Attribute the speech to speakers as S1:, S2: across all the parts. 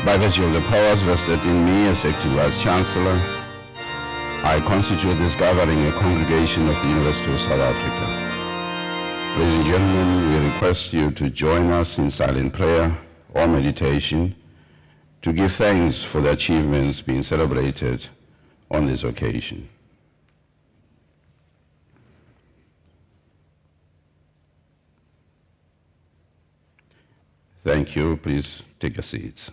S1: By virtue of the powers vested in me as acting Vice-Chancellor, I constitute this gathering a congregation of the University of South Africa. Ladies and gentlemen, we request you to join us in silent prayer or meditation to give thanks for the achievements being celebrated on this occasion. Thank you. Please take your seats.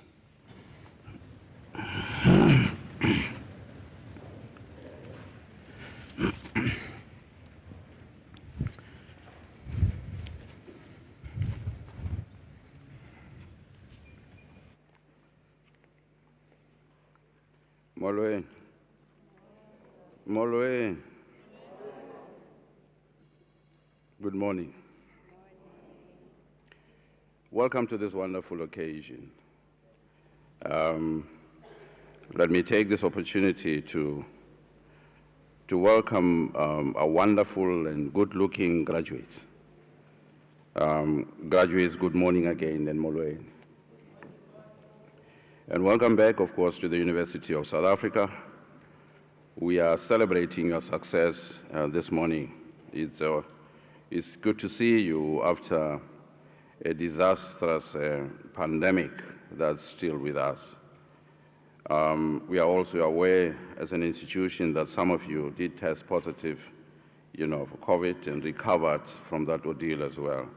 S1: Molweni. Good morning. Welcome to this wonderful occasion. Let me take this opportunity to welcome a wonderful and good-looking graduates. Graduates, good morning again, and molweni. And welcome back, of course, to the University of South Africa. We are celebrating your success this morning. It's good to see you after a disastrous pandemic that's still with us. We are also aware as an institution that some of you did test positive, for COVID and recovered from that ordeal as well.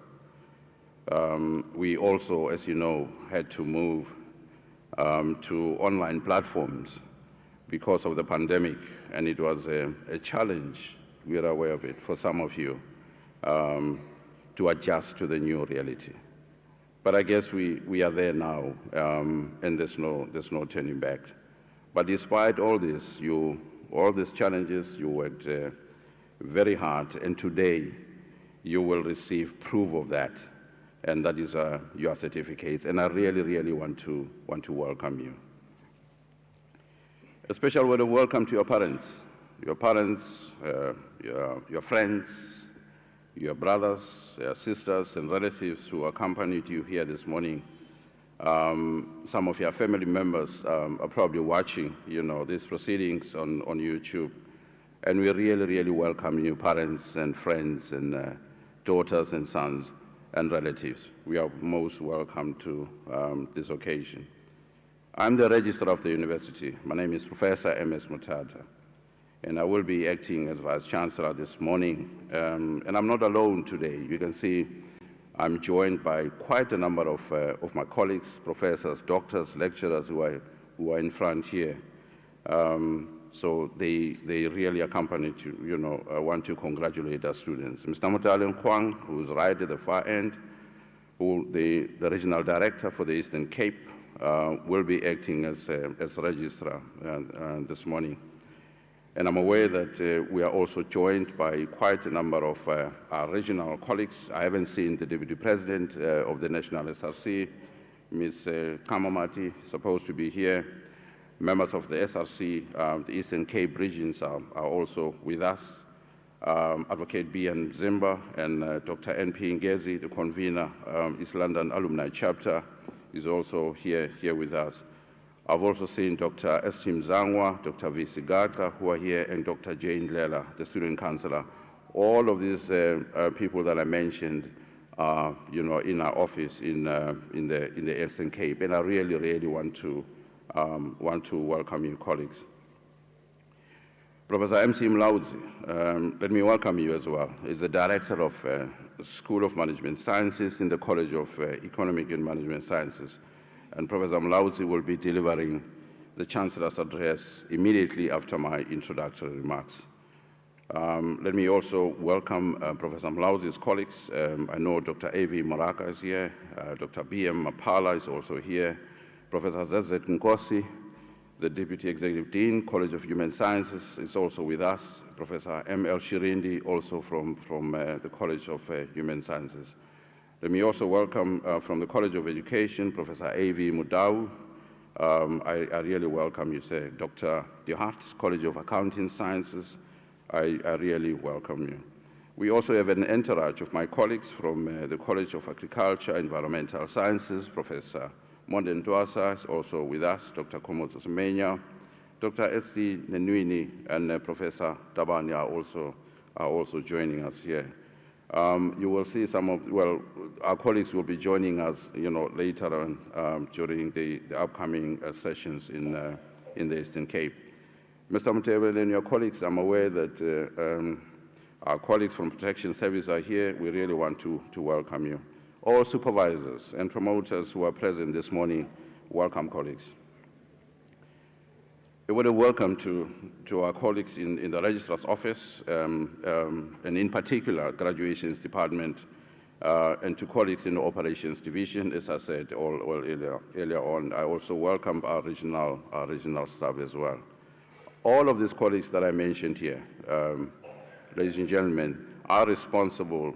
S1: We also, as you know, had to move to online platforms because of the pandemic, and it was a challenge, we are aware of it, for some of you to adjust to the new reality. But I guess we are there now, and there's no turning back. But despite all this, all these challenges, you worked very hard, and today you will receive proof of that, and that is your certificates. And I really, really want to welcome you. A special word of welcome to your parents, your friends, your brothers, your sisters, and relatives who accompanied you here this morning. Some of your family members are probably watching, these proceedings on YouTube. And we really, really welcome you, parents and friends and daughters and sons and relatives. We are most welcome to this occasion. I'm the Registrar of the University. My name is Professor M.S. Mutata, and I will be acting as Vice-Chancellor this morning. And I'm not alone today. You can see I'm joined by quite a number of my colleagues, professors, doctors, lecturers who are in front here. So they really accompany you. I want to congratulate our students. Mr. Mutale Kwang, who's right at the far end, the Regional Director for the Eastern Cape, will be acting as Registrar this morning. And I'm aware that we are also joined by quite a number of our regional colleagues. I haven't seen the Deputy President of the National SRC, Ms. Kamamati, supposed to be here. Members of the SRC, the Eastern Cape regions are also with us. Advocate B.N. Zimba and Dr. N.P. Ngezi, the convener, East London Alumni Chapter, is also here with us. I've also seen Dr. Estim Zangwa, Dr. V. Sigata, who are here, and Dr. Jane Lela, the student councillor. All of these people that I mentioned are, in our office in the Eastern Cape, and I really, really want to welcome you, colleagues. Professor M.C. Mlaudzi, let me welcome you as well. He's the Director of the School of Management Sciences in the College of Economic and Management Sciences. And Professor Mlaudzi will be delivering the Chancellor's address immediately after my introductory remarks. Let me also welcome Professor Mlaudzi's colleagues. I know Dr. A.V. Moraka is here, Dr. B.M. Mapala is also here, Professor Z.Z. Nkosi, the Deputy Executive Dean, College of Human Sciences, is also with us. Professor M.L. Shirindi, also from the College of Human Sciences. Let me also welcome from the College of Education, Professor A.V. Mudau. I really welcome you, sir. Dr. DeHart, College of Accounting Sciences, I really welcome you. We also have an entourage of my colleagues from the College of Agriculture, Environmental Sciences, Professor Monden Tuasa is also with us, Dr. Komoto Semenya, Dr. S.C. Nenuini, and Professor Tabani are also joining us here. You will see our colleagues will be joining us, later on during the upcoming sessions in the Eastern Cape. Mr. Mutebele and your colleagues, I'm aware that our colleagues from Protection Service are here. We really want to welcome you. All supervisors and promoters who are present this morning, welcome, colleagues. A word of welcome to our colleagues in the Registrar's Office, and in particular, Graduations Department, and to colleagues in the Operations Division, as I said earlier on. I also welcome our regional staff as well. All of these colleagues that I mentioned here, ladies and gentlemen, are responsible,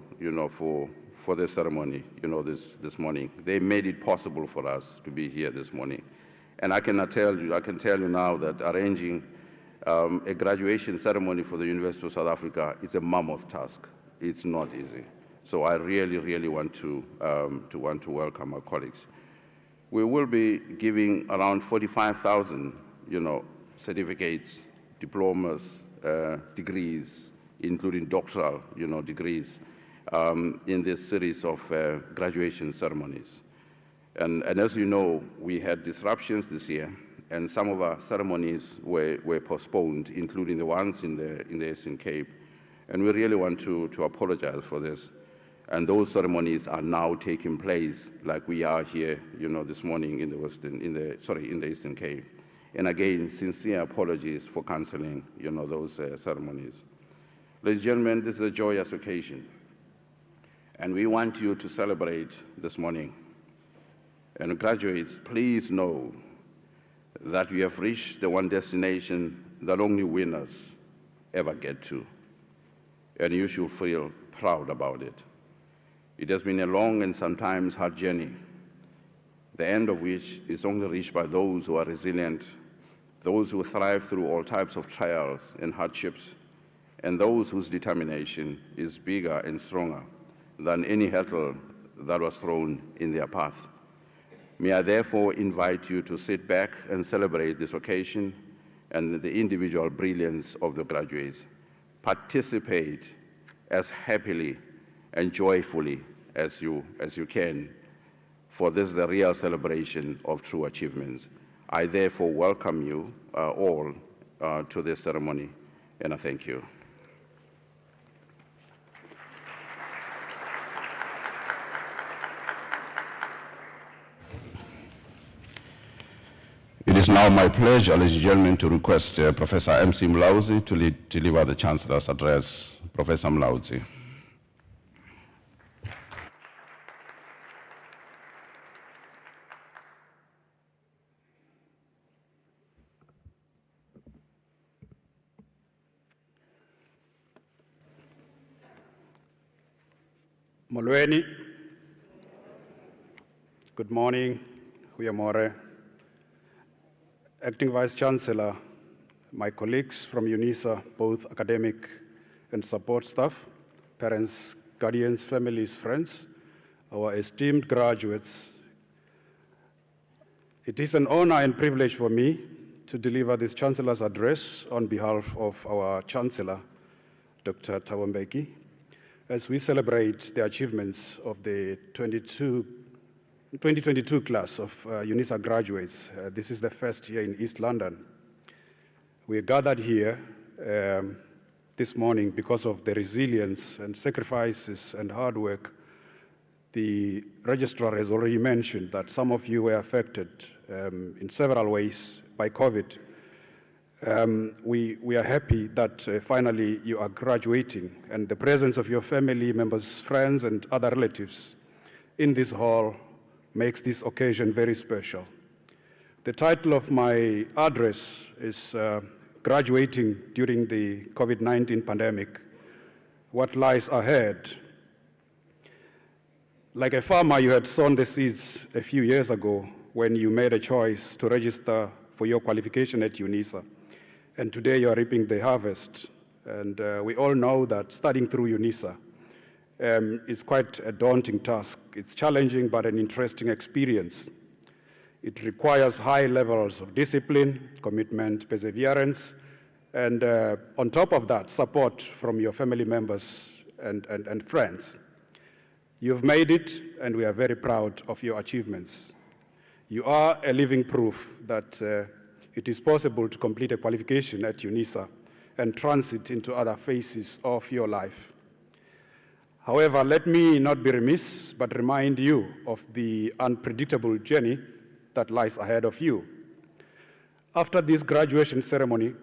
S1: for this ceremony, this morning. They made it possible for us to be here this morning. And I can tell you now that arranging a graduation ceremony for the University of South Africa is a mammoth task. It's not easy. So I really, really want to welcome our colleagues. We will be giving around 45,000, certificates, diplomas, degrees, including doctoral, degrees, in this series of graduation ceremonies. And as you know, we had disruptions this year, and some of our ceremonies were postponed, including the ones in the Eastern Cape. And we really want to apologize for this. And those ceremonies are now taking place, like we are here, this morning in the Eastern Cape. And again, sincere apologies for canceling, those ceremonies. Ladies and gentlemen, this is a joyous occasion, and we want you to celebrate this morning. And graduates, please know that we have reached the one destination that only winners ever get to, and you should feel proud about it. It has been a long and sometimes hard journey, the end of which is only reached by those who are resilient, those who thrive through all types of trials and hardships, and those whose determination is bigger and stronger than any hurdle that was thrown in their path. May I therefore invite you to sit back and celebrate this occasion and the individual brilliance of the graduates. Participate as happily and joyfully as you can, for this is the real celebration of true achievements. I therefore welcome you all to this ceremony, and I thank you. It is now my pleasure, ladies and gentlemen, to request Professor M.C. Mlauzi to deliver the Chancellor's address. Professor Mlauzi.
S2: Molweni. Good morning. Goeiemorgen. Acting Vice Chancellor, my colleagues from Unisa, both academic and support staff, parents, guardians, families, friends, our esteemed graduates. It is an honor and privilege for me to deliver this Chancellor's address on behalf of our Chancellor, Dr. Thabo Mbeki, as we celebrate the achievements of the 2022 class of Unisa graduates. This is the first year in East London. We are gathered here this morning because of the resilience and sacrifices and hard work. The registrar has already mentioned that some of you were affected in several ways by COVID. We are happy that finally you are graduating, and the presence of your family members, friends, and other relatives in this hall makes this occasion very special. The title of my address is Graduating During the COVID-19 Pandemic, What Lies Ahead. Like a farmer, you had sown the seeds a few years ago when you made a choice to register for your qualification at Unisa. And today you are reaping the harvest. And we all know that studying through Unisa is quite a daunting task. It's challenging, but an interesting experience. It requires high levels of discipline, commitment, perseverance, and on top of that, support from your family members and friends. You've made it, and we are very proud of your achievements. You are a living proof that it is possible to complete a qualification at Unisa and transit into other phases of your life. However, let me not be remiss, but remind you of the unpredictable journey that lies ahead of you. After this graduation ceremony,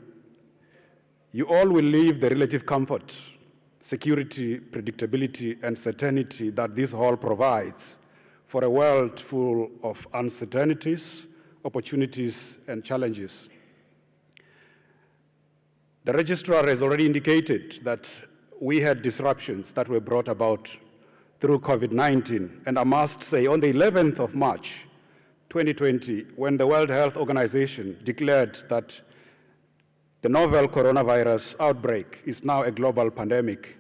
S2: you all will leave the relative comfort, security, predictability, and certainty that this hall provides for a world full of uncertainties, opportunities, and challenges. The registrar has already indicated that we had disruptions that were brought about through COVID-19, and I must say, on the 11th of March, 2020, when the World Health Organization declared that the novel coronavirus outbreak is now a global pandemic,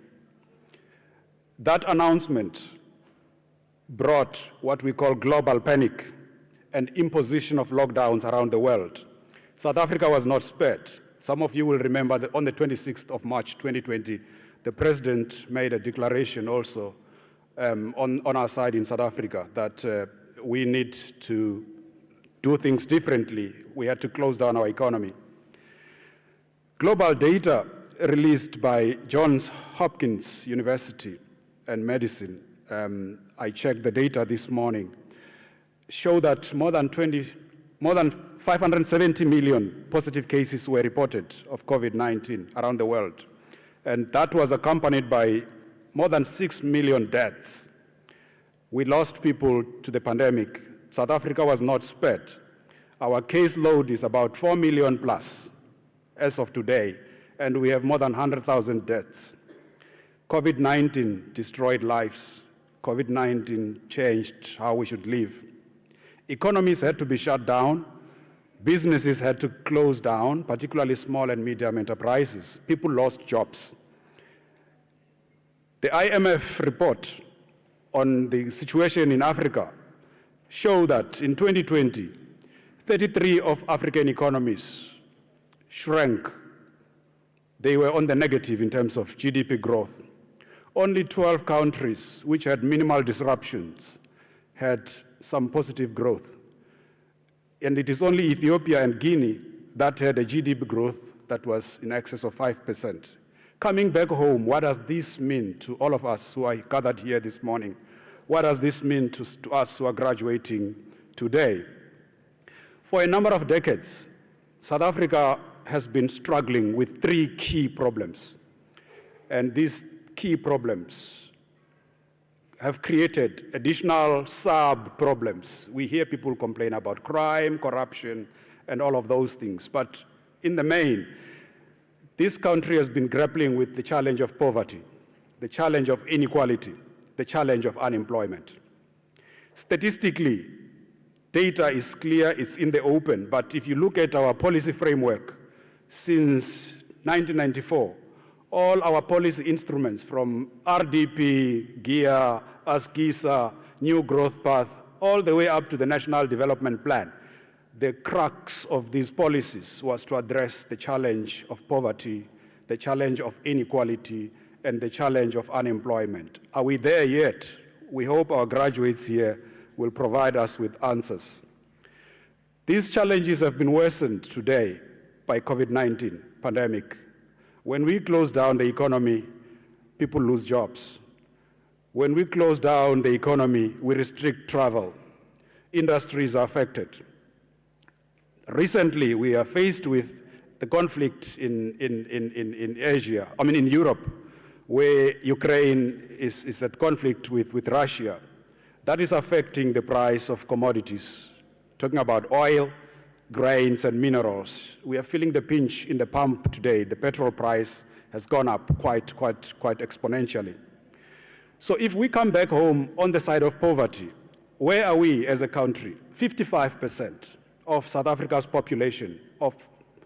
S2: that announcement brought what we call global panic and imposition of lockdowns around the world. South Africa was not spared. Some of you will remember that on the 26th of March 2020, the president made a declaration also on our side in South Africa that we need to do things differently. We had to close down our economy. Global data released by Johns Hopkins University and Medicine, I checked the data this morning, show that more than 570 million positive cases were reported of COVID-19 around the world. And that was accompanied by more than 6 million deaths. We lost people to the pandemic. South Africa was not spared. Our caseload is about 4 million plus as of today, and we have more than 100,000 deaths. COVID-19 destroyed lives. COVID-19 changed how we should live. Economies had to be shut down. Businesses had to close down, particularly small and medium enterprises. People lost jobs. The IMF report on the situation in Africa show that in 2020, 33 of African economies shrank. They were on the negative in terms of GDP growth. Only 12 countries which had minimal disruptions had some positive growth. And it is only Ethiopia and Guinea that had a GDP growth that was in excess of 5%. Coming back home, what does this mean to all of us who are gathered here this morning? What does this mean to us who are graduating today? For a number of decades, South Africa has been struggling with three key problems. And these key problems have created additional sub-problems. We hear people complain about crime, corruption, and all of those things. But in the main, this country has been grappling with the challenge of poverty, the challenge of inequality, the challenge of unemployment. Statistically, data is clear, it's in the open, but if you look at our policy framework since 1994, all our policy instruments from RDP, GEA, ASGISA, New Growth Path, all the way up to the National Development Plan, the crux of these policies was to address the challenge of poverty, the challenge of inequality, and the challenge of unemployment. Are we there yet? We hope our graduates here will provide us with answers. These challenges have been worsened today by COVID-19 pandemic. When we close down the economy, people lose jobs. When we close down the economy, we restrict travel. Industries are affected. Recently, we are faced with the conflict in Asia, in Europe, where Ukraine is at conflict with Russia. That is affecting the price of commodities. Talking about oil, grains, and minerals. We are feeling the pinch in the pump today. The petrol price has gone up quite exponentially. So if we come back home on the side of poverty, where are we as a country? 55% of South Africa's population of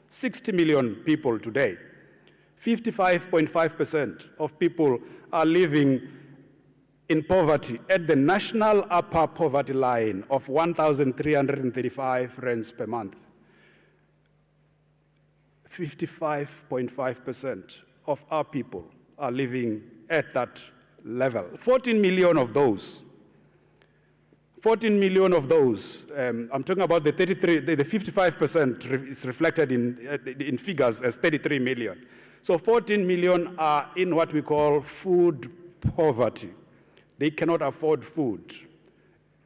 S2: 60 million people today, 55.5% of people are living in poverty at the national upper poverty line of 1,335 rands per month. 55.5% of our people are living at that level. 14 million of those, I'm talking about the 55% is reflected in figures as 33 million. So 14 million are in what we call food poverty. They cannot afford food,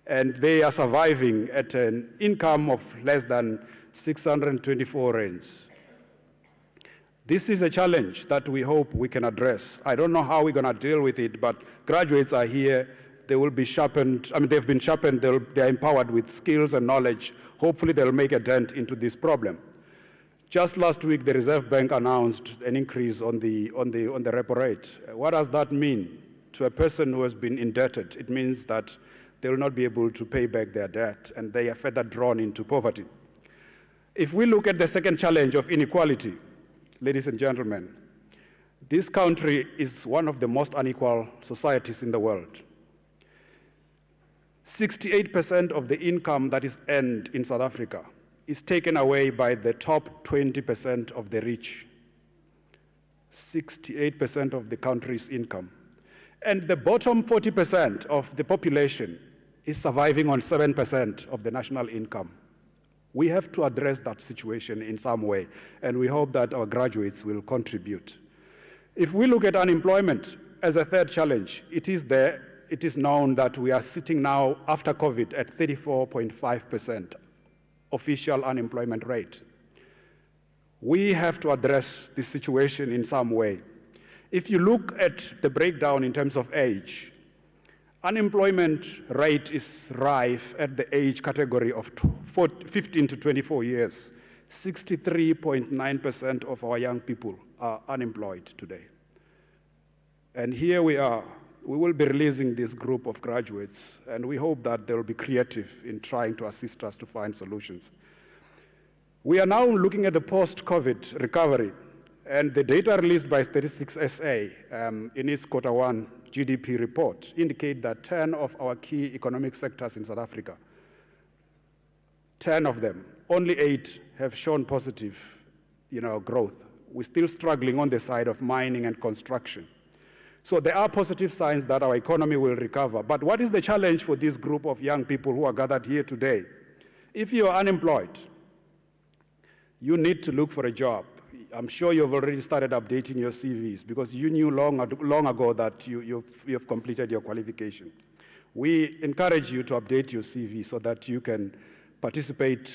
S2: and they are surviving at an income of less than 624 rands. This is a challenge that we hope we can address. I don't know how we're going to deal with it, but graduates are here. They will be sharpened. I mean, they've been sharpened. They're empowered with skills and knowledge. Hopefully, they'll make a dent into this problem. Just last week, the Reserve Bank announced an increase on the repo rate. What does that mean to a person who has been indebted? It means that they will not be able to pay back their debt, and they are further drawn into poverty. If we look at the second challenge of inequality, ladies and gentlemen, this country is one of the most unequal societies in the world. 68% of the income that is earned in South Africa is taken away by the top 20% of the rich. 68% of the country's income. And the bottom 40% of the population is surviving on 7% of the national income. We have to address that situation in some way, and we hope that our graduates will contribute. If we look at unemployment as a third challenge, it is there. It is known that we are sitting now, after COVID, at 34.5% official unemployment rate. We have to address this situation in some way. If you look at the breakdown in terms of age, unemployment rate is rife at the age category of 15 to 24 years. 63.9% of our young people are unemployed today. And here we are. We will be releasing this group of graduates, and we hope that they will be creative in trying to assist us to find solutions. We are now looking at the post-COVID recovery, and the data released by Statistics SA in its Q1 GDP report indicate that 10 of our key economic sectors in South Africa, 10 of them, only 8 have shown positive growth. We're still struggling on the side of mining and construction. So there are positive signs that our economy will recover. But what is the challenge for this group of young people who are gathered here today? If you are unemployed, you need to look for a job. I'm sure you've already started updating your CVs because you knew long ago that you've completed your qualification. We encourage you to update your CV so that you can participate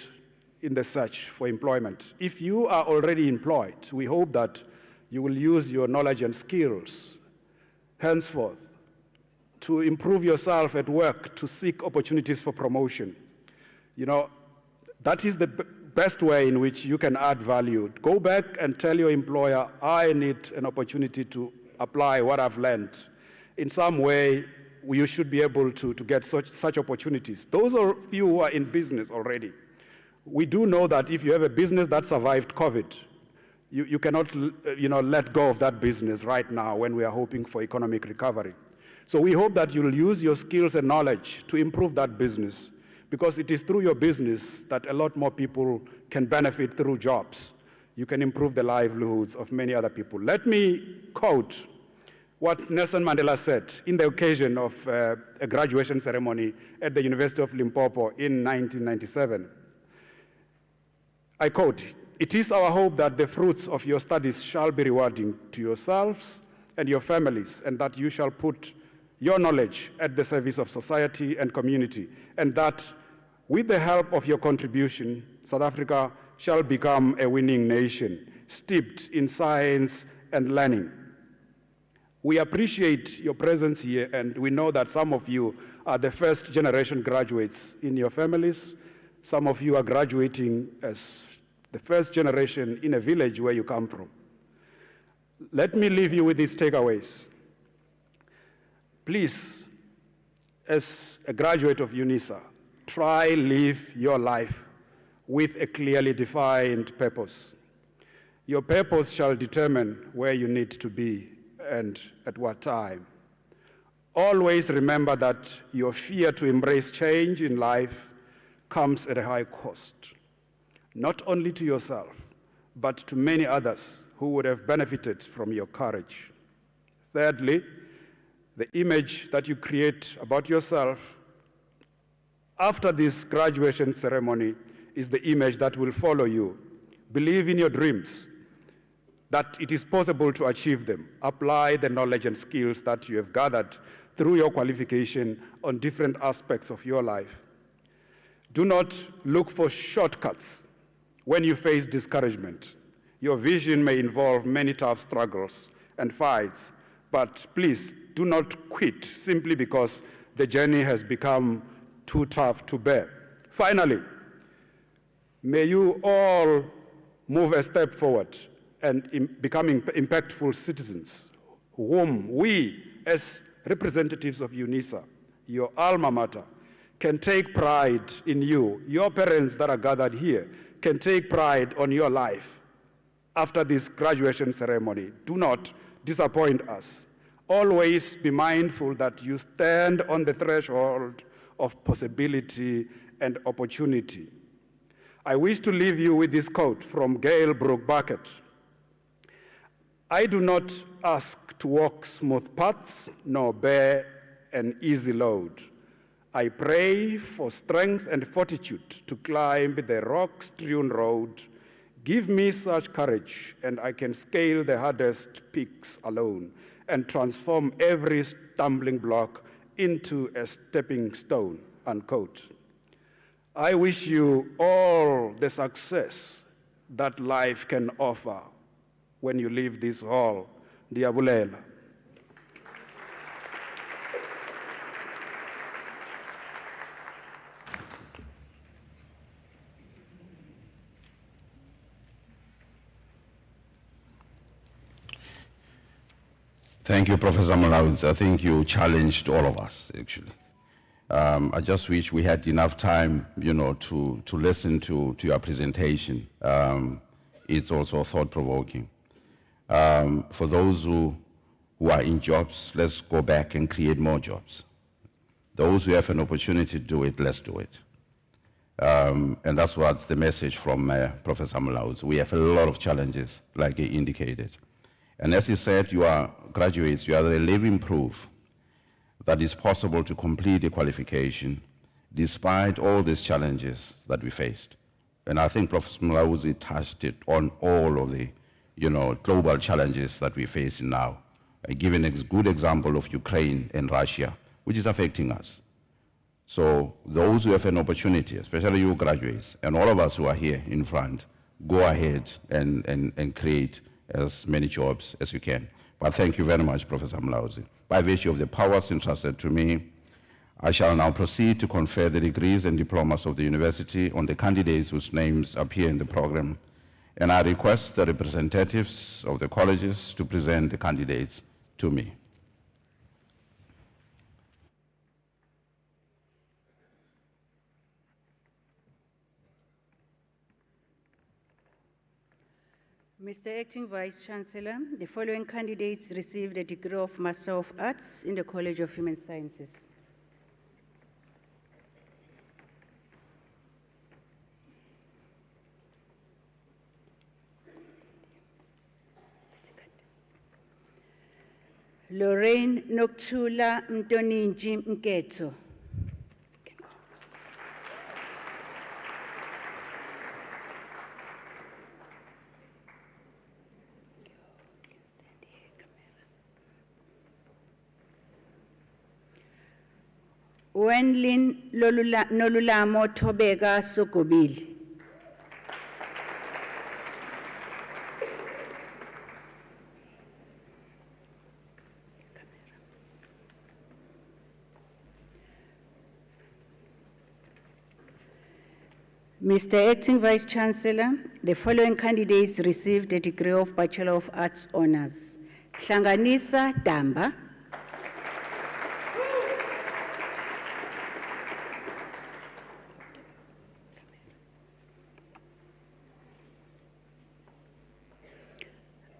S2: in the search for employment. If you are already employed, we hope that you will use your knowledge and skills henceforth to improve yourself at work, to seek opportunities for promotion. That is the best way in which you can add value. Go back and tell your employer, I need an opportunity to apply what I've learned. In some way, you should be able to get such opportunities. Those of you who are in business already, we do know that if you have a business that survived COVID, you cannot let go of that business right now when we are hoping for economic recovery. So we hope that you'll use your skills and knowledge to improve that business, because it is through your business that a lot more people can benefit through jobs. You can improve the livelihoods of many other people. Let me quote what Nelson Mandela said in the occasion of a graduation ceremony at the University of Limpopo in 1997. I quote, "It is our hope that the fruits of your studies shall be rewarding to yourselves and your families, and that you shall put your knowledge at the service of society and community, and that with the help of your contribution, South Africa shall become a winning nation, steeped in science and learning." We appreciate your presence here, and we know that some of you are the first generation graduates in your families. Some of you are graduating as the first generation in a village where you come from. Let me leave you with these takeaways. Please, as a graduate of Unisa, try live your life with a clearly defined purpose. Your purpose shall determine where you need to be and at what time. Always remember that your fear to embrace change in life comes at a high cost, not only to yourself, but to many others who would have benefited from your courage. Thirdly, the image that you create about yourself after this graduation ceremony is the image that will follow you. Believe in your dreams, that it is possible to achieve them. Apply the knowledge and skills that you have gathered through your qualification on different aspects of your life. Do not look for shortcuts when you face discouragement. Your vision may involve many tough struggles and fights, but please do not quit simply because the journey has become too tough to bear. Finally, may you all move a step forward and becoming impactful citizens, whom we, as representatives of Unisa, your alma mater, can take pride in you. Your parents that are gathered here can take pride on your life after this graduation ceremony. Do not disappoint us. Always be mindful that you stand on the threshold of possibility and opportunity. I wish to leave you with this quote from Gail Brooke Bucket. I do not ask to walk smooth paths, nor bear an easy load. I pray for strength and fortitude to climb the rock-strewn road. Give me such courage, and I can scale the hardest peaks alone and transform every stumbling block into a stepping stone, unquote. I wish you all the success that life can offer when you leave this hall. Ndiyabulela.
S1: Thank you, Professor Malawi. I think you challenged all of us, actually. I just wish we had enough time, to listen to your presentation. It's also thought-provoking. For those who are in jobs, let's go back and create more jobs. Those who have an opportunity to do it, let's do it. And that's what's the message from Professor Malawi. We have a lot of challenges, like he indicated. And as he said, you are graduates, you are the living proof that it's possible to complete a qualification despite all these challenges that we faced. And I think Professor Malawi touched it on all of the global challenges that we face now. I give a good example of Ukraine and Russia, which is affecting us. So those who have an opportunity, especially you graduates, and all of us who are here in front, go ahead and create as many jobs as you can. But thank you very much, Professor Malawi. By virtue of the powers entrusted to me, I shall now proceed to confer the degrees and diplomas of the university on the candidates whose names appear in the program. And I request the representatives of the colleges to present the candidates to me.
S3: Mr. Acting Vice-Chancellor, the following candidates received a degree of Master of Arts in the College of Human Sciences. Lorraine Noktula Mtoninji Mketo. Wenlin Nolulamo Tobega Sokobili. Mr. Acting Vice-Chancellor, the following candidates received a degree of Bachelor of Arts Honours. Unisa Damba.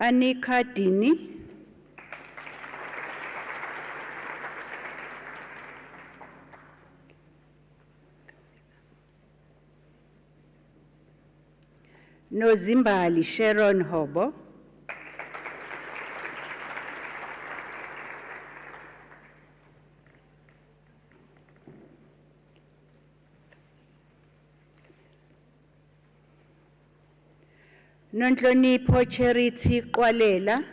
S3: Anika Dini. Nozimbali Sharon Hobo, Nonhlonipho Charity Kwalela,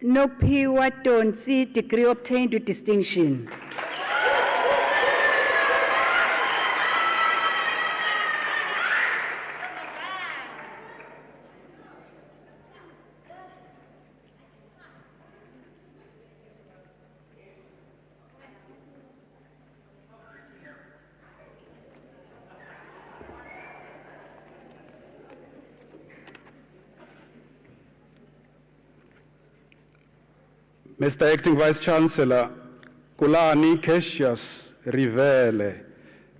S3: Nophiwa Tonsi, degree obtained with distinction.
S2: Mr. Acting Vice Chancellor, Kulani Cassius Rivele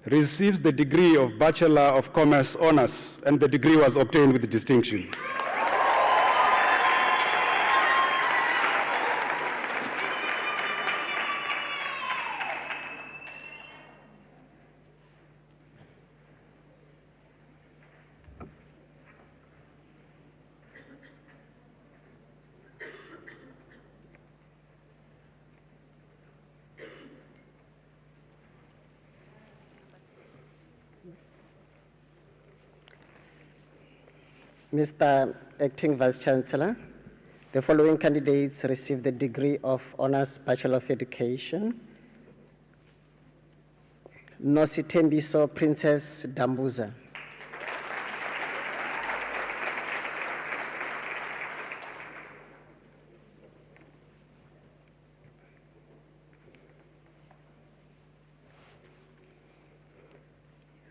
S2: receives the degree of Bachelor of Commerce Honors, and the degree was obtained with distinction.
S4: Mr. Acting Vice Chancellor, the following candidates received the degree of Honours Bachelor of Education. Nositembiso Princess Dambuza.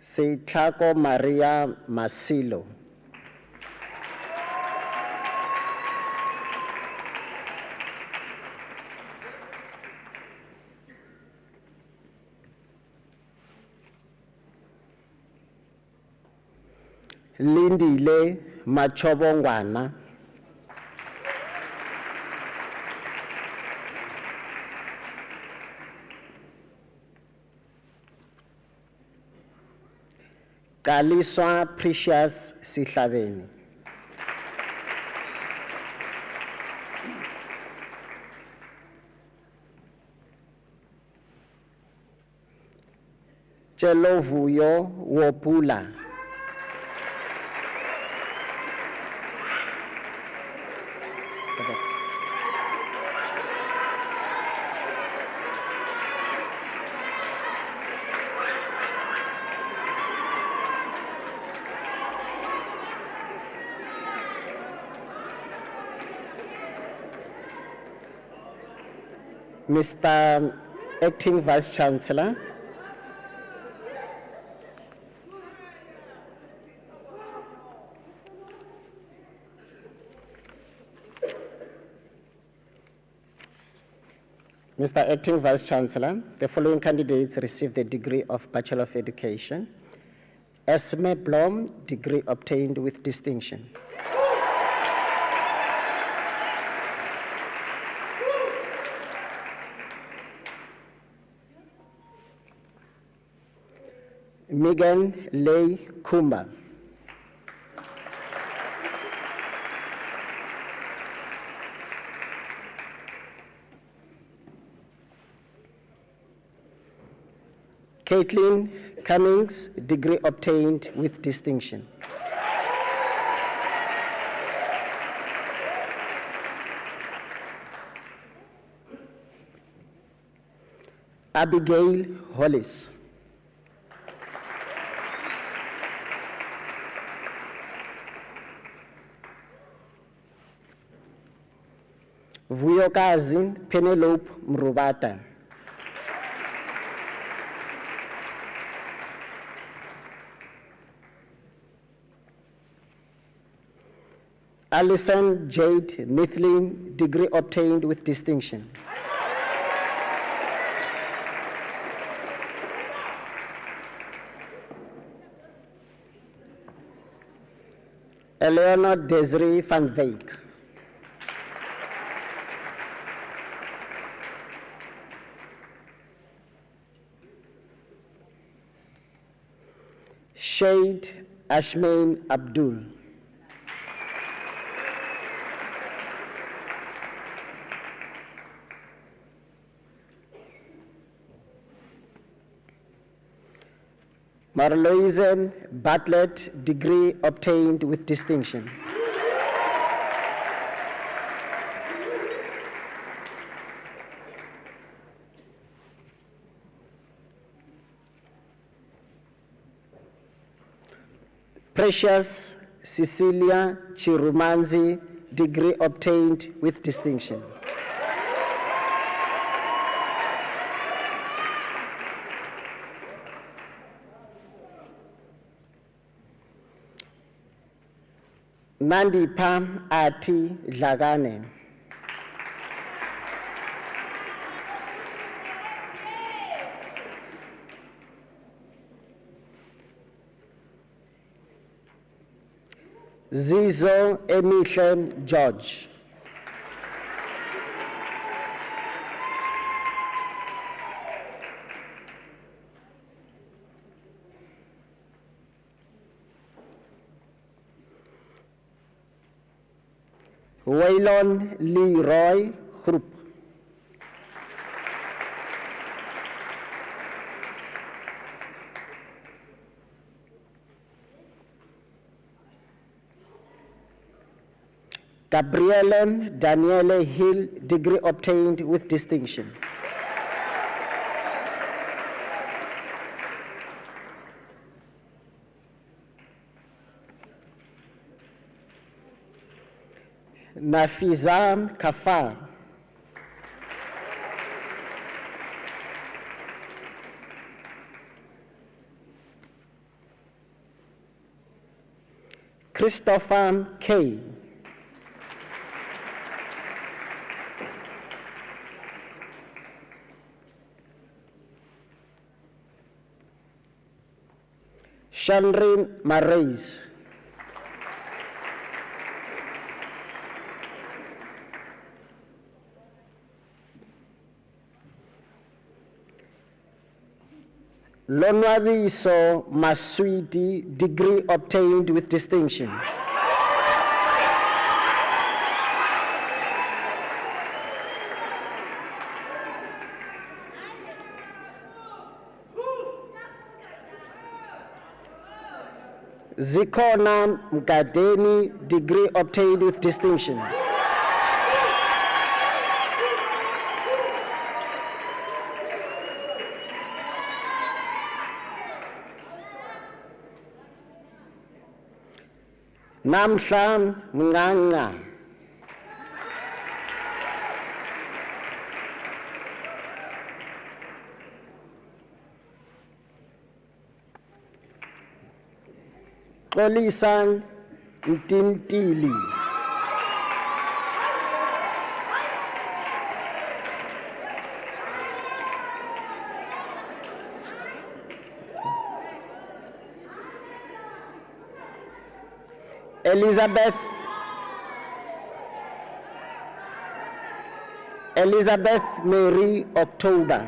S4: Seitlako Maria Masilo. Lindile Machobongwana. Kaliswa Precious Sihlabeni. Chelovuyo Wopula. Mr. Acting Vice Chancellor, Mr. Acting Vice Chancellor, the following candidates received the degree of Bachelor of Education. Esme Blom, degree obtained with distinction. Megan Lay Kumba. Caitlin Cummings, degree obtained with distinction. Abigail Hollis. Vuyokazi Penelope Mrubata. Alison Jade Mifflin, degree obtained with distinction. Eleanor Desiree van Wyk. Shade Ashmain Abdul. Marloise Bartlett, degree obtained with distinction. Precious Cecilia Chirumanzi, degree obtained with distinction. Nandipha Ati Dlakane. Zizo Emihle George. Waylon Leroy Groep. Gabrielle Daniele Hill, degree obtained with distinction. Nafizam Kafar. Christopher K. Shanrin Marais. Lonwabiso Maswiti, degree obtained with distinction. Zikona Mgadeni, degree obtained with distinction. Namhla Mnganga. Xolisa Ntintili. Elizabeth Mary October.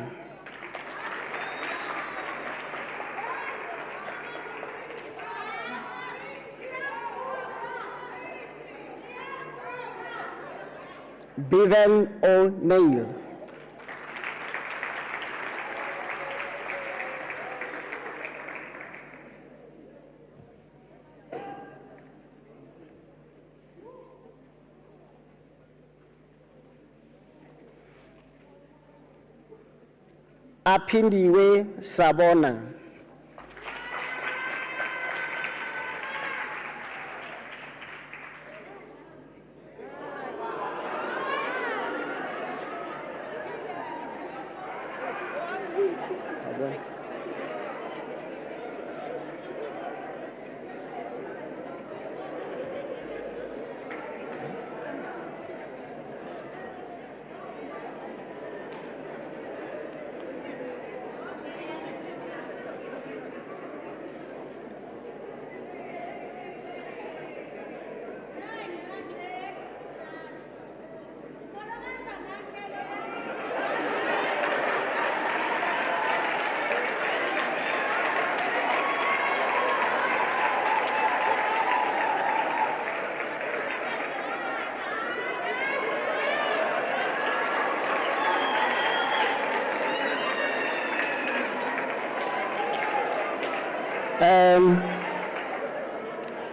S4: Bevan O'Neill. Aphindiwe Sabona.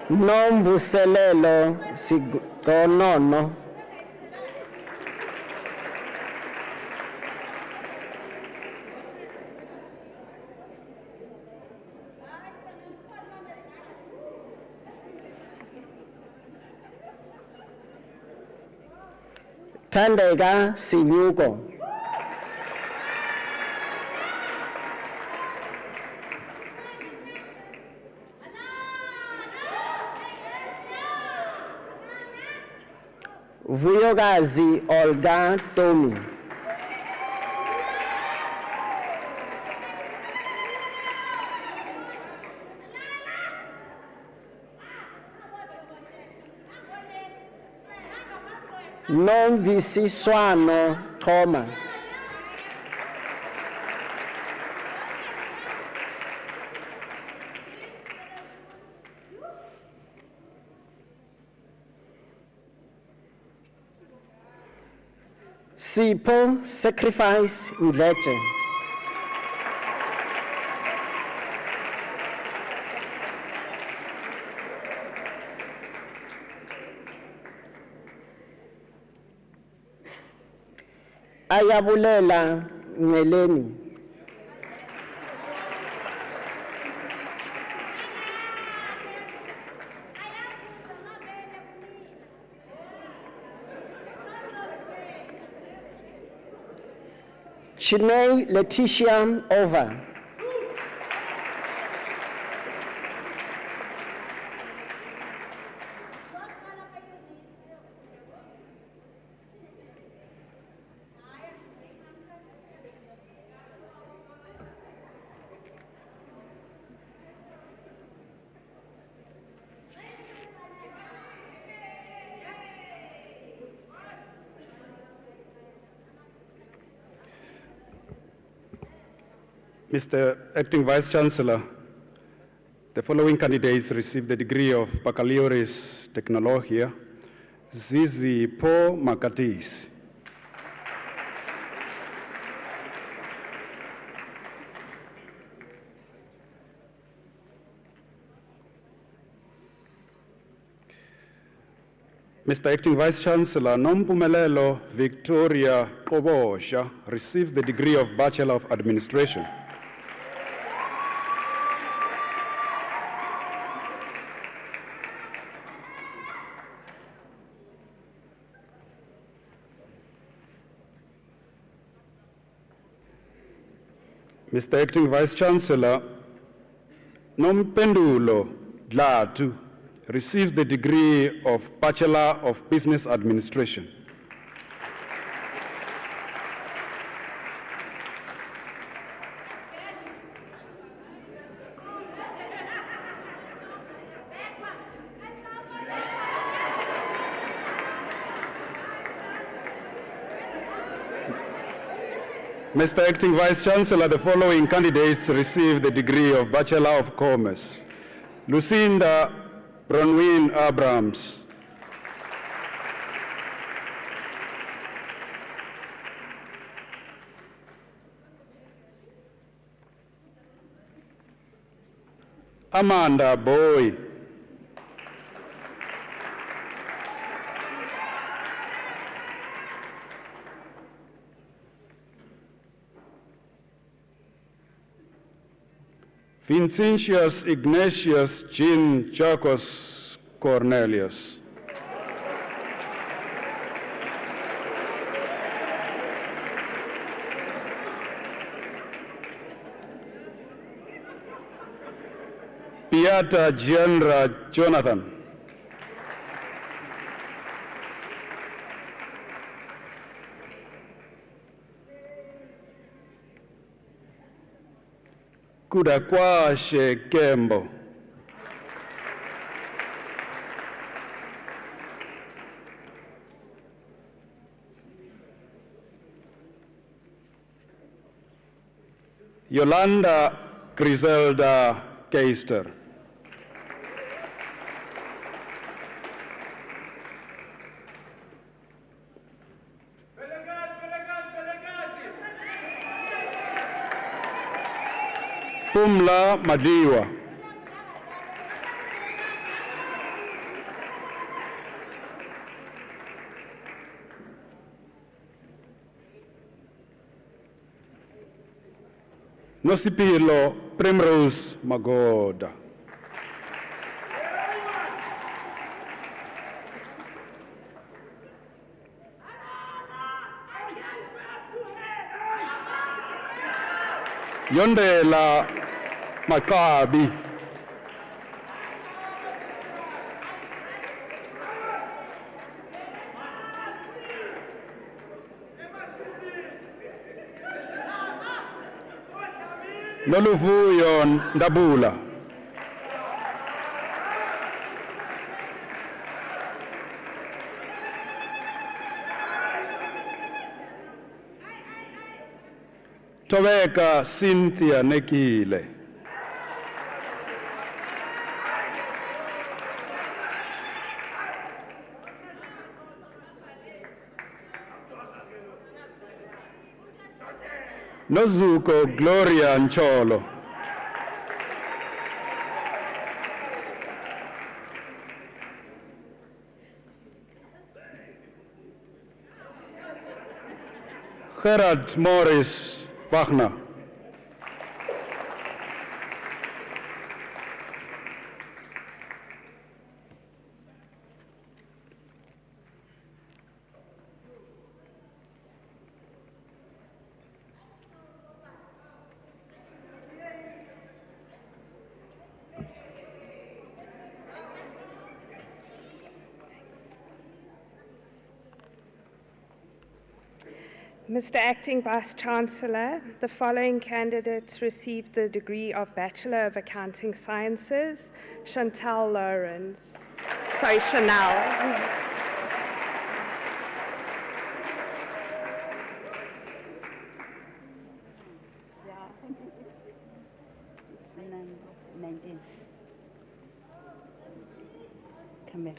S4: Nomvuselelo Sigonono. Thandeka Sinyuko. Vuyokazi Olga Tomi. Nomvisiswano Thoma. Sipho Sacrifice Mdletshe. Ayabulela Nceleni. Chiney Letitia Over.
S2: Mr. Acting Vice Chancellor, the following candidates received the degree of Baccalaureus Technologia: Zizi Po Makatis, Mr. Acting Vice Chancellor, Nompumelelo Victoria Kobosha receives the degree of Bachelor of Administration. Mr. Acting Vice Chancellor, Nompendulo Dlatu receives the degree of Bachelor of Business Administration. Mr. Acting Vice Chancellor, the following candidates receive the degree of Bachelor of Commerce: Lucinda Bronwyn Abrams, Amanda Boy, Vincentius Ignatius Jean Jacques Cornelius, Piata Gianra Jonathan, Kudakwashe Kembo, Yolanda Griselda Keister, Pumla Madiwa, Nosipilo Primrose Magoda. Yondela Makabi. Noluvuyo Ndabula. Toveka Cynthia Nekile. Nozuko Gloria Ncholo. Gerard Morris Wagner.
S5: Mr. Acting Vice-Chancellor, the following candidates received the degree of Bachelor of Accounting Sciences: Chantal Lawrence. Sorry, Chanel.
S3: It's 19. Come here.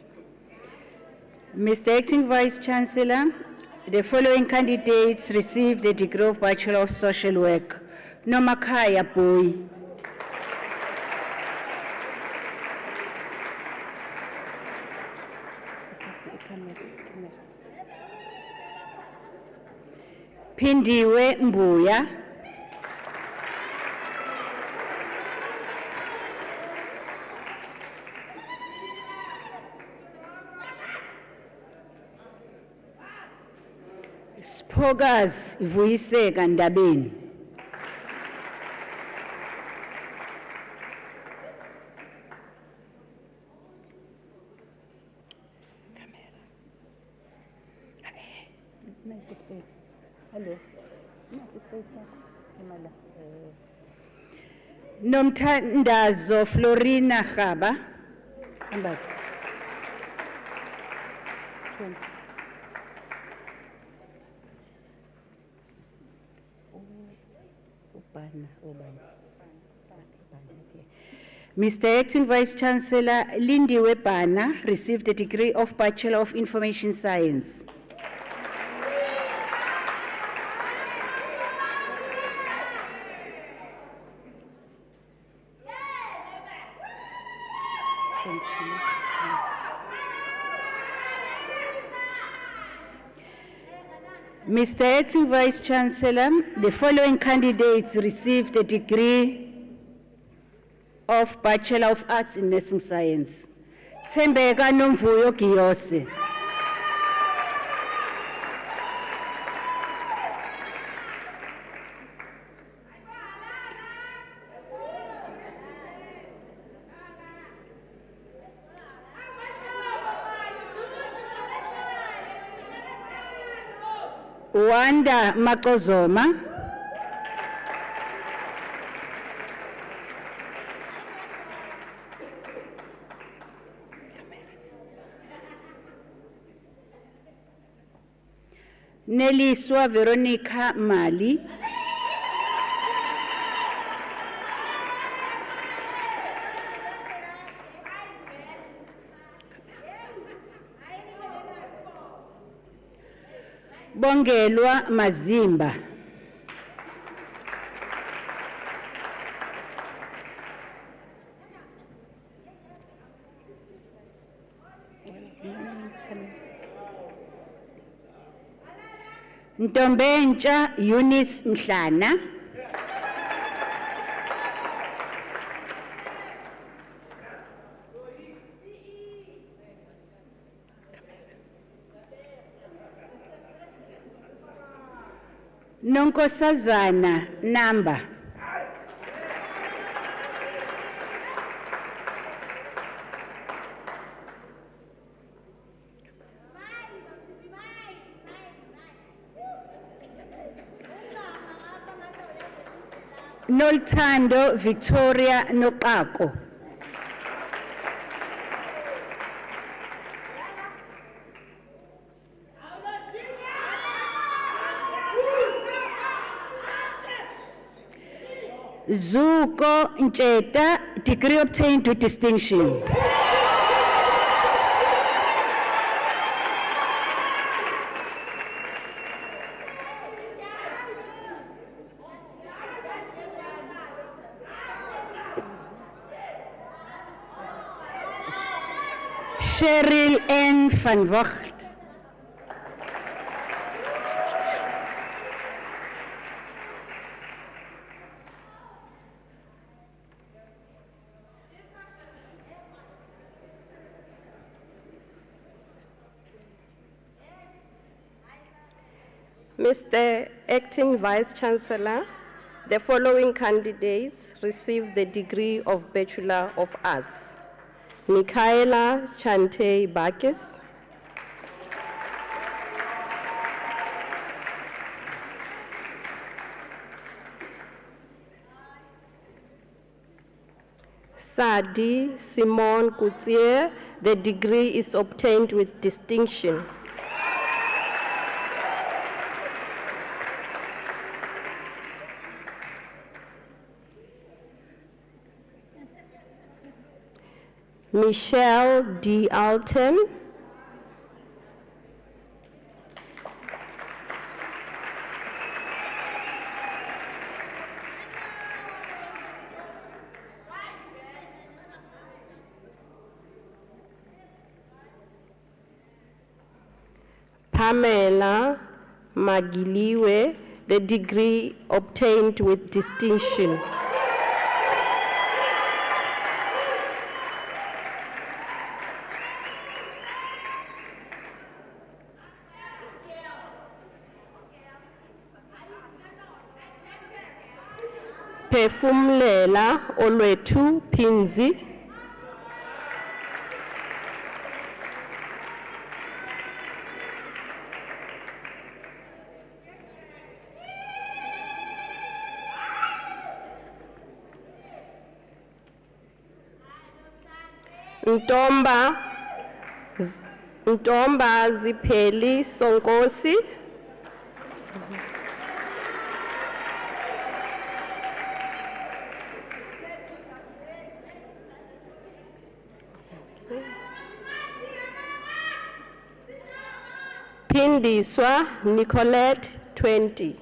S3: Mr. Acting Vice-Chancellor, the following candidates received the degree of Bachelor of Social Work: Nomakaya Boy. Pindiwe Mbuya. Spogas Vuyiseka Ndabeni. Nice space. Hello. Nice space. Nomthandazo Florina Khaba. Come back. 20. Mr. Acting Vice-Chancellor, Lindiwe Bana received the degree of Bachelor of Information Science. Mr. Acting Vice-Chancellor, the following candidates received the degree of Bachelor of Arts in Nursing Science: Tembeka Nomvuyo Giyose. Wanda Makozoma. Neliswa Veronica Mali. Bongelwa Mazimba. Ntombentsha Eunice Mhlana. Nonkosazana Namba. Noltando Victoria Nokako. Zuko Ncheta, degree obtained with distinction. Cheryl N. van Vocht.
S6: Mr. Acting Vice-Chancellor, the following candidates received the degree of Bachelor of Arts. Michaela Chante Bakis, Sadi Simon Coutier, the degree is obtained with distinction. Michelle D. Alton, Pamela Magiliwe, the degree obtained with distinction. Pefumlela Olwetu Pinzi, Ntomba Zipeli Sonkosi, Pindiswa Nicolette 20.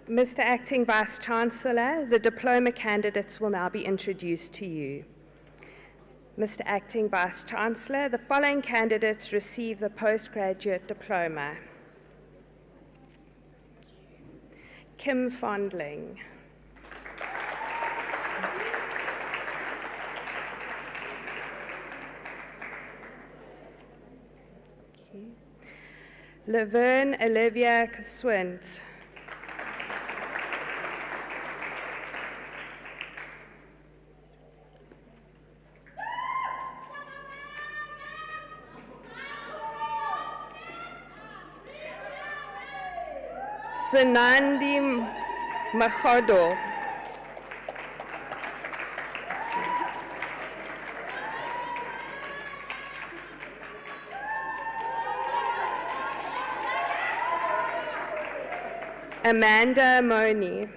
S5: Mr. Acting Vice-Chancellor, the diploma candidates will now be introduced to you. Mr. Acting Vice-Chancellor, the following candidates receive the postgraduate diploma. Kim Fondling. Laverne Olivia Kaswint. Sanandi Mahodo. Amanda Moni.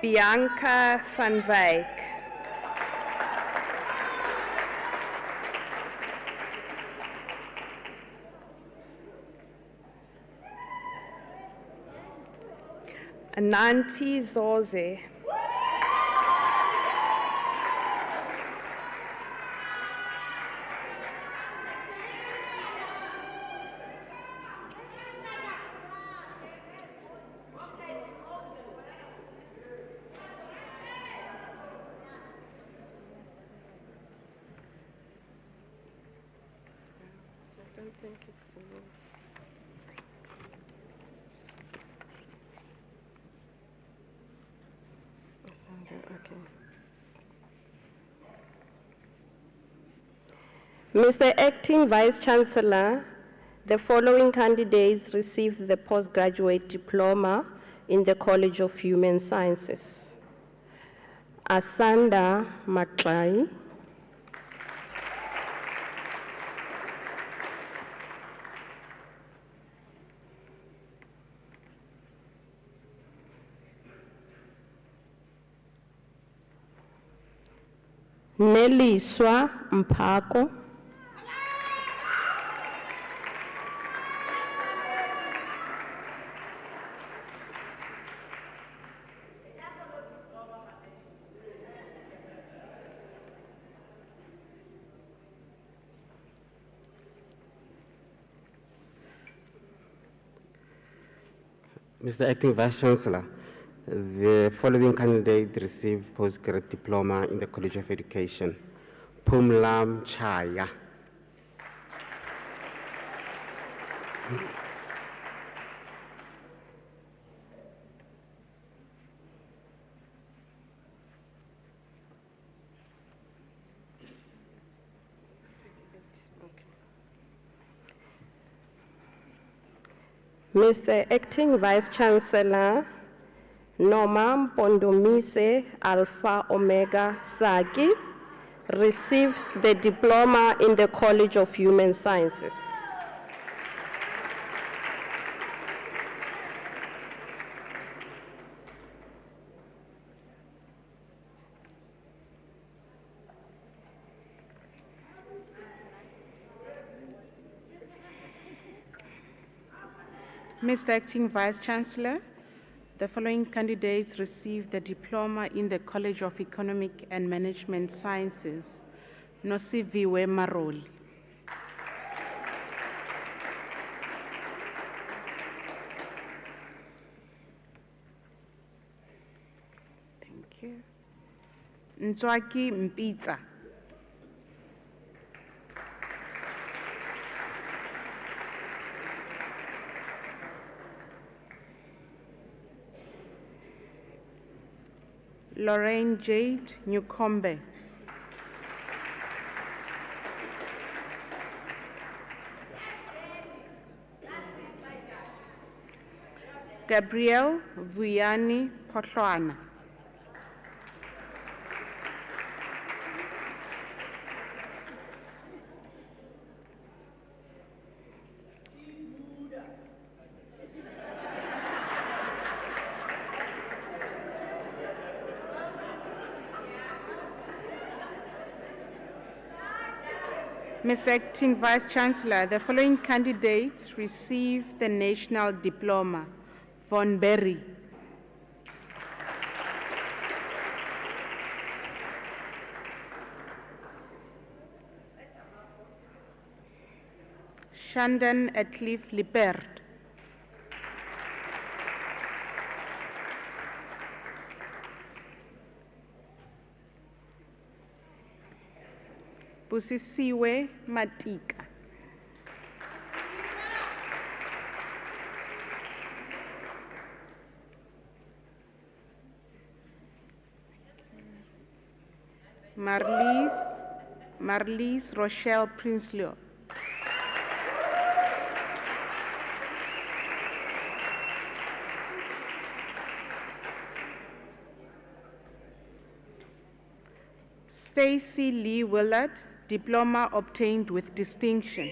S5: Bianca van Wyk. Ananti Zoze.
S6: I don't think it's okay. Mr. Acting Vice Chancellor, the following candidates received the postgraduate diploma in the College of Human Sciences. Asanda Matlai, Neliswa Mpako,
S7: Mr. Acting Vice Chancellor, the following candidate received postgraduate diploma in the College of Education. Pumlam Chaya.
S6: Mr. Acting Vice Chancellor, Noma Pondomise Alpha Omega Saki receives the diploma in the College of Human Sciences.
S8: Mr. Acting Vice Chancellor, the following candidates received the diploma in the College of Economic and Management Sciences. Nosiviwe Maroli. Thank you. Ntswaki Mpitsa. Lorraine Jade Newcombe. Gabrielle Vuyani Potloana. Mr. Acting Vice Chancellor, the following candidates received the National Diploma. Von Berry. Shandon Atcliffe Lippert. Busisiwe Matika. Marlise Rochelle Prinsloo. Stacy Lee Willard, diploma obtained with distinction.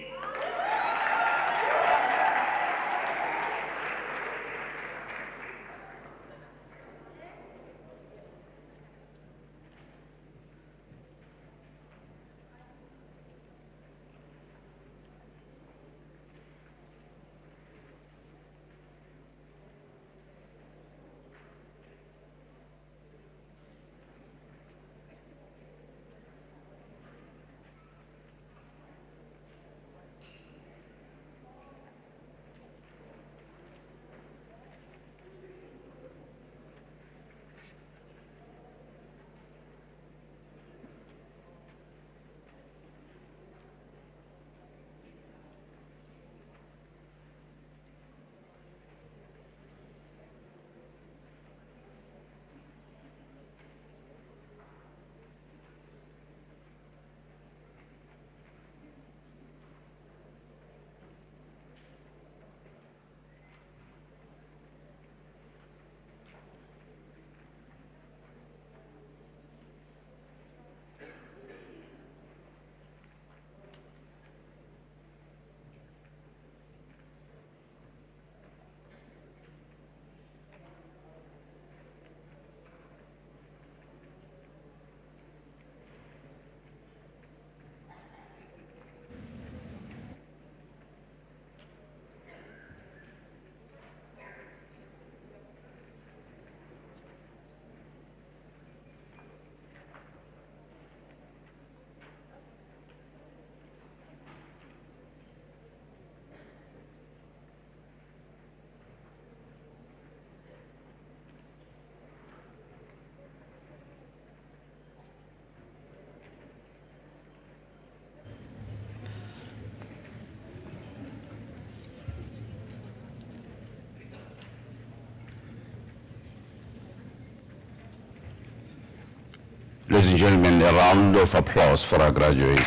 S1: Ladies and gentlemen, a round of applause for our graduates.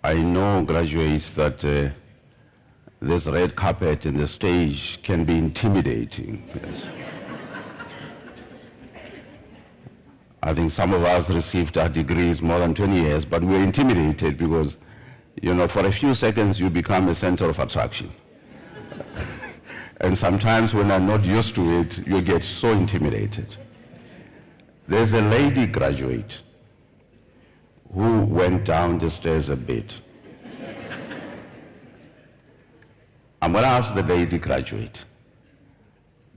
S1: I know, graduates, that this red carpet and the stage can be intimidating. Yes. I think some of us received our degrees more than 20 years, but we're intimidated because, you know, for a few seconds you become a center of attraction. And sometimes when I'm not used to it, you get so intimidated. There's a lady graduate who went down the stairs a bit. I'm going to ask the lady graduate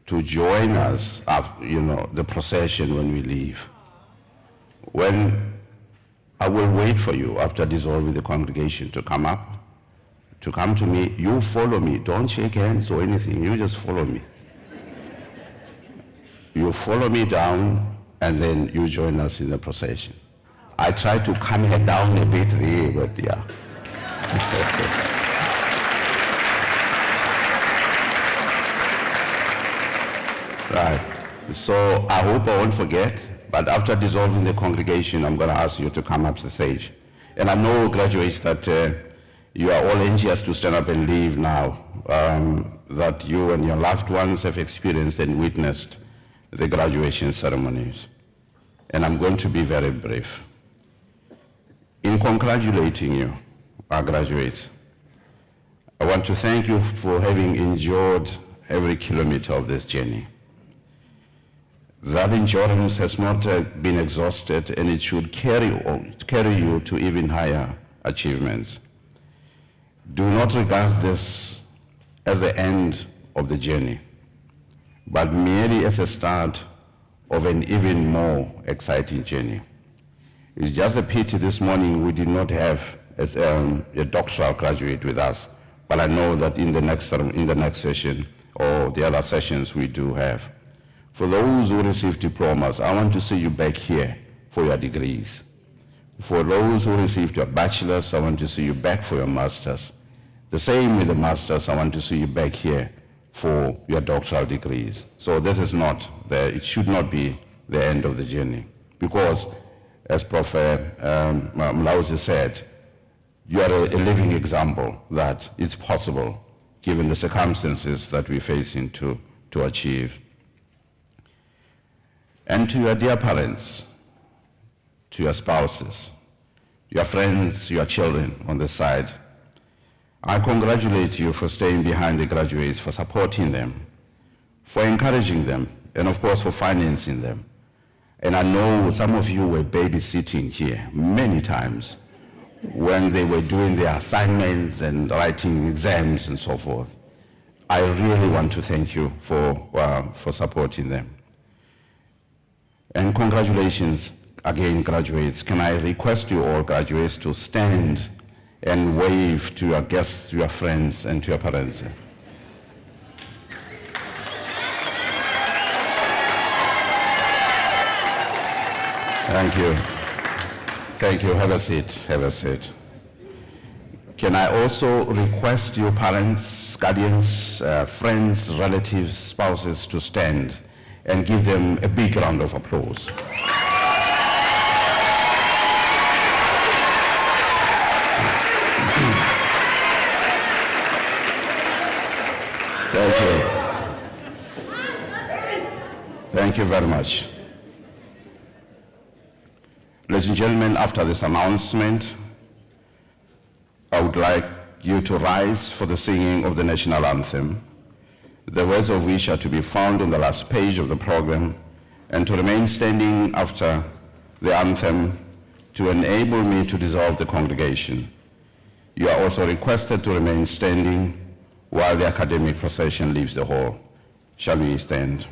S1: to join us, you know, the procession when we leave. When I will wait for you after dissolving the congregation to come up, to come to me. You follow me. Don't shake hands or anything. You just follow me. You follow me down, and then you join us in the procession. I try to calm her down a bit there, but yeah. Right. So I hope I won't forget, but after dissolving the congregation, I'm going to ask you to come up to the stage. And I know, graduates, that you are all anxious to stand up and leave now, that you and your loved ones have experienced and witnessed the graduation ceremonies. And I'm going to be very brief. In congratulating you, our graduates, I want to thank you for having endured every kilometer of this journey. That endurance has not been exhausted, and it should carry you to even higher achievements. Do not regard this as the end of the journey, but merely as a start of an even more exciting journey. It's just a pity this morning we did not have a doctoral graduate with us, but I know that in the next session or the other sessions we do have. For those who receive diplomas, I want to see you back here for your degrees. For those who received your bachelor's, I want to see you back for your master's. The same with the master's, I want to see you back here for your doctoral degrees. So this is not, it should not be the end of the journey. Because, as Prof. Mlauzi said, you are a living example that it's possible, given the circumstances that we face into, to achieve. And to your dear parents, to your spouses, your friends, your children on the side, I congratulate you for staying behind the graduates, for supporting them, for encouraging them, and of course for financing them. And I know some of you were babysitting here many times when they were doing their assignments and writing exams and so forth. I really want to thank you for supporting them. And congratulations again, graduates. Can I request you all graduates to stand and wave to your guests, to your friends, and to your parents. Thank you. Thank you. Have a seat. Have a seat. Can I also request your parents, guardians, friends, relatives, spouses to stand and give them a big round of applause. Thank you. Thank you very much. Ladies and gentlemen, after this announcement, I would like you to rise for the singing of the national anthem, the words of which are to be found on the last page of the program, and to remain standing after the anthem to enable me to dissolve the congregation. You are also requested to remain standing while the academic procession leaves the hall. Shall we stand?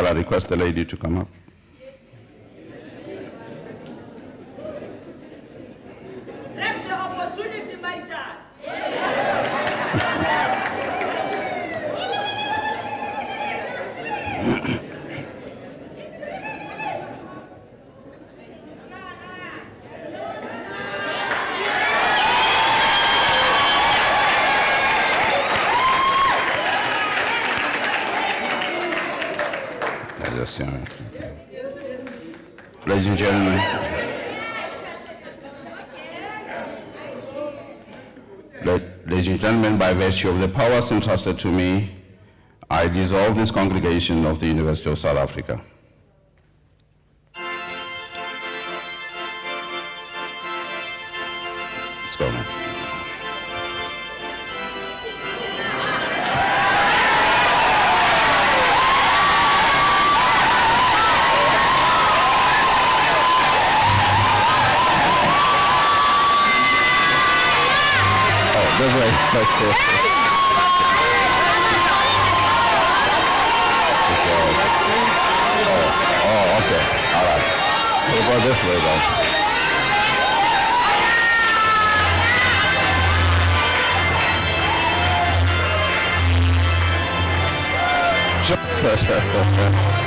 S1: I request the lady to come up?
S9: Grab the opportunity, my dad.
S1: Ladies and gentlemen, ladies and gentlemen, by virtue of the powers entrusted to me, I dissolve this congregation of the University of South Africa. Let's go now. This way. Oh, okay. All right. We'll go this way then. Sure.